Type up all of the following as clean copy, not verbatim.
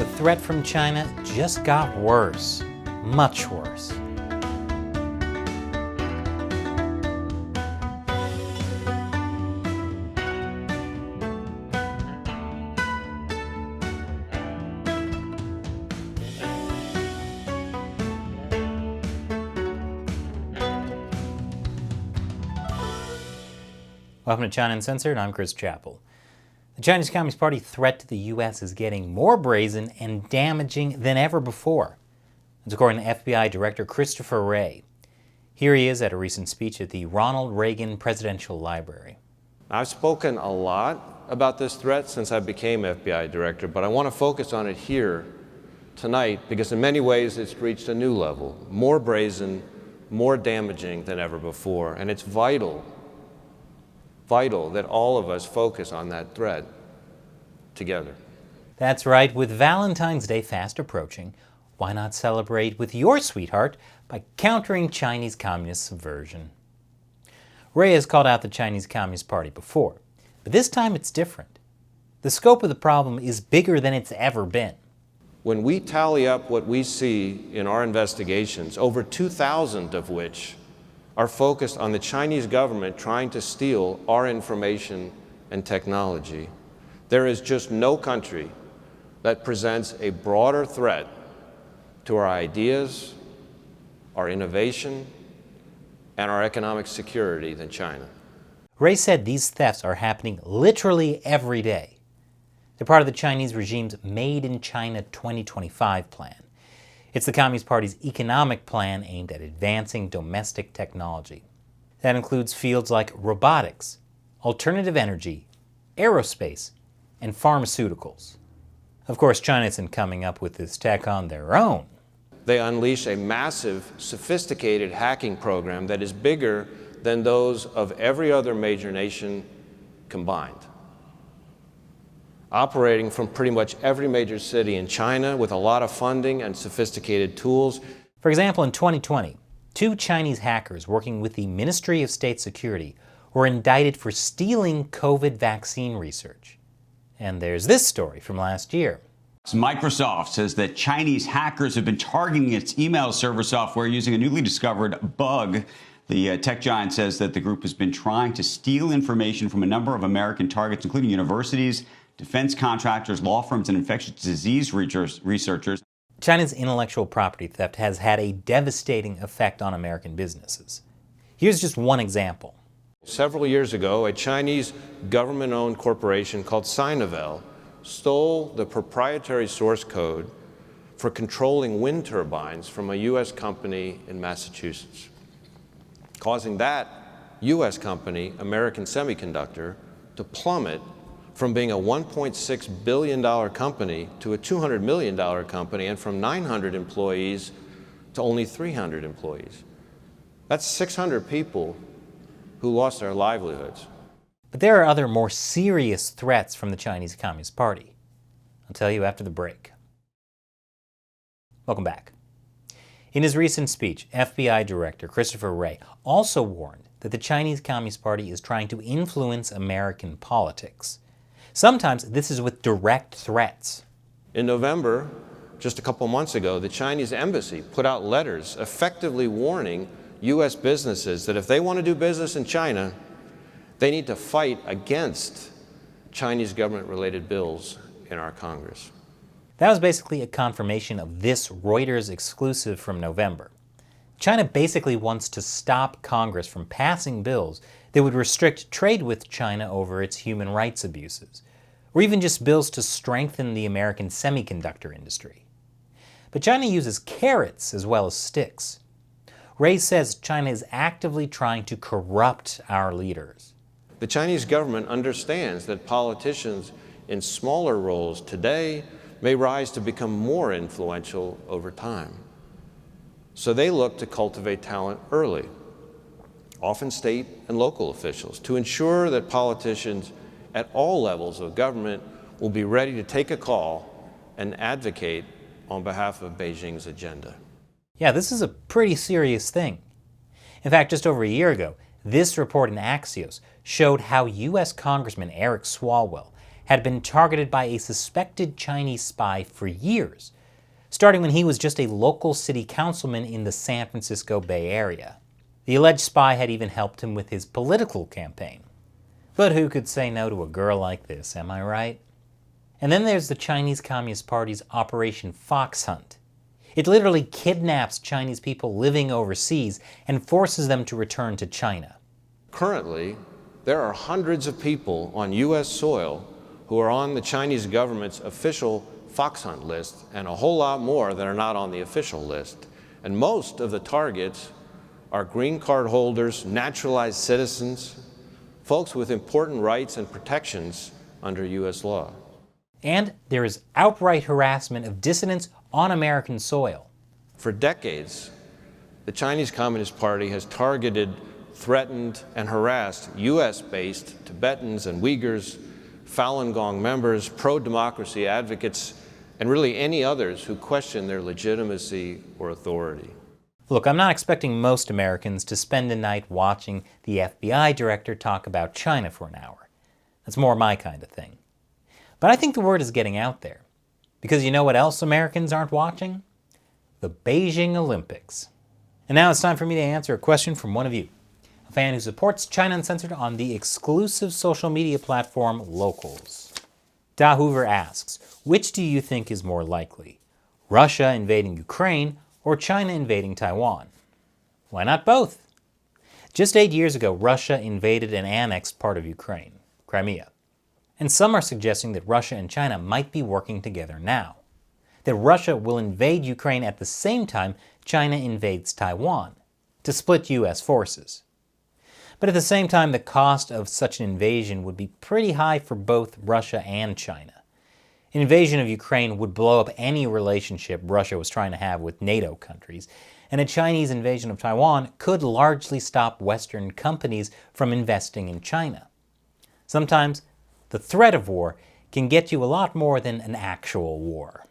the threat from China just got worse, much worse. Welcome to China Uncensored, I'm Chris Chappell. The Chinese Communist Party threat to the U.S. is getting more brazen and damaging than ever before. That's according to FBI Director Christopher Wray. Here he is at a recent speech at the Ronald Reagan Presidential Library. I've spoken a lot about this threat since I became FBI Director, but I want to focus on it here tonight because in many ways it's reached a new level, more brazen, more damaging than ever before, and it's vital that all of us focus on that threat together. That's right. With Valentine's Day fast approaching, why not celebrate with your sweetheart by countering Chinese communist subversion? Wray has called out the Chinese Communist Party before, but this time it's different. The scope of the problem is bigger than it's ever been. When we tally up what we see in our investigations, over 2,000 of which are focused on the Chinese government trying to steal our information and technology, there is just no country that presents a broader threat to our ideas, our innovation, and our economic security than China. Wray said these thefts are happening literally every day. They're part of the Chinese regime's Made in China 2025 plan. It's the Communist Party's economic plan aimed at advancing domestic technology. That includes fields like robotics, alternative energy, aerospace, and pharmaceuticals. Of course, China isn't coming up with this tech on their own. They unleash a massive, sophisticated hacking program that is bigger than those of every other major nation combined. Operating from pretty much every major city in China with a lot of funding and sophisticated tools. For example, in 2020, 2 Chinese hackers working with the Ministry of State Security were indicted for stealing COVID vaccine research. And there's this story from last year. Microsoft says that Chinese hackers have been targeting its email server software using a newly discovered bug. The tech giant says that the group has been trying to steal information from a number of American targets, including universities, defense contractors, law firms, and infectious disease researchers. China's intellectual property theft has had a devastating effect on American businesses. Here's just one example. Several years ago, a Chinese government-owned corporation called Sinovel stole the proprietary source code for controlling wind turbines from a U.S. company in Massachusetts, causing that U.S. company, American Semiconductor, to plummet from being a $1.6 billion company to a $200 million company, and from 900 employees to only 300 employees. That's 600 people who lost their livelihoods. But there are other more serious threats from the Chinese Communist Party. I'll tell you after the break. Welcome back. In his recent speech, FBI Director Christopher Wray also warned that the Chinese Communist Party is trying to influence American politics. Sometimes this is with direct threats. In November, just a couple months ago, the Chinese embassy put out letters effectively warning U.S. businesses that if they want to do business in China, they need to fight against Chinese government-related bills in our Congress. That was basically a confirmation of this Reuters exclusive from November. China basically wants to stop Congress from passing bills that would restrict trade with China over its human rights abuses, or even just bills to strengthen the American semiconductor industry. But China uses carrots as well as sticks. Wray says China is actively trying to corrupt our leaders. The Chinese government understands that politicians in smaller roles today may rise to become more influential over time. So they look to cultivate talent early, often state and local officials, to ensure that politicians at all levels of government will be ready to take a call and advocate on behalf of Beijing's agenda. Yeah, this is a pretty serious thing. In fact, just over a year ago, this report in Axios showed how U.S. Congressman Eric Swalwell had been targeted by a suspected Chinese spy for years, starting when he was just a local city councilman in the San Francisco Bay Area. The alleged spy had even helped him with his political campaign. But who could say no to a girl like this, am I right? And then there's the Chinese Communist Party's Operation Fox Hunt. It literally kidnaps Chinese people living overseas and forces them to return to China. Currently, there are hundreds of people on U.S. soil who are on the Chinese government's official Fox Hunt list, and a whole lot more that are not on the official list. And most of the targets are green card holders, naturalized citizens, folks with important rights and protections under U.S. law. And there is outright harassment of dissidents on American soil. For decades, the Chinese Communist Party has targeted, threatened, and harassed U.S.-based Tibetans and Uyghurs, Falun Gong members, pro-democracy advocates, and really any others who question their legitimacy or authority. Look, I'm not expecting most Americans to spend a night watching the FBI director talk about China for an hour. That's more my kind of thing. But I think the word is getting out there. Because you know what else Americans aren't watching? The Beijing Olympics. And now it's time for me to answer a question from one of you, a fan who supports China Uncensored on the exclusive social media platform Locals. Da Hoover asks, which do you think is more likely? Russia invading Ukraine or China invading Taiwan? Why not both? Just 8 years ago, Russia invaded and annexed part of Ukraine, Crimea. And some are suggesting that Russia and China might be working together now. That Russia will invade Ukraine at the same time China invades Taiwan, to split U.S. forces. But at the same time, the cost of such an invasion would be pretty high for both Russia and China. An invasion of Ukraine would blow up any relationship Russia was trying to have with NATO countries, and a Chinese invasion of Taiwan could largely stop Western companies from investing in China. Sometimes, the threat of war can get you a lot more than an actual war.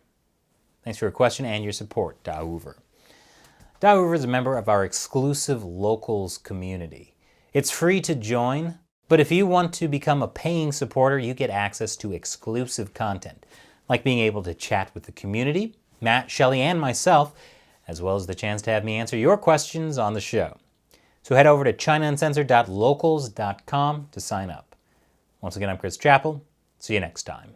Thanks for your question and your support, Da Hoover. Da Hoover is a member of our exclusive Locals community. It's free to join, but if you want to become a paying supporter, you get access to exclusive content, like being able to chat with the community, Matt, Shelley, and myself, as well as the chance to have me answer your questions on the show. So head over to ChinaUncensored.locals.com to sign up. Once again, I'm Chris Chappell. See you next time.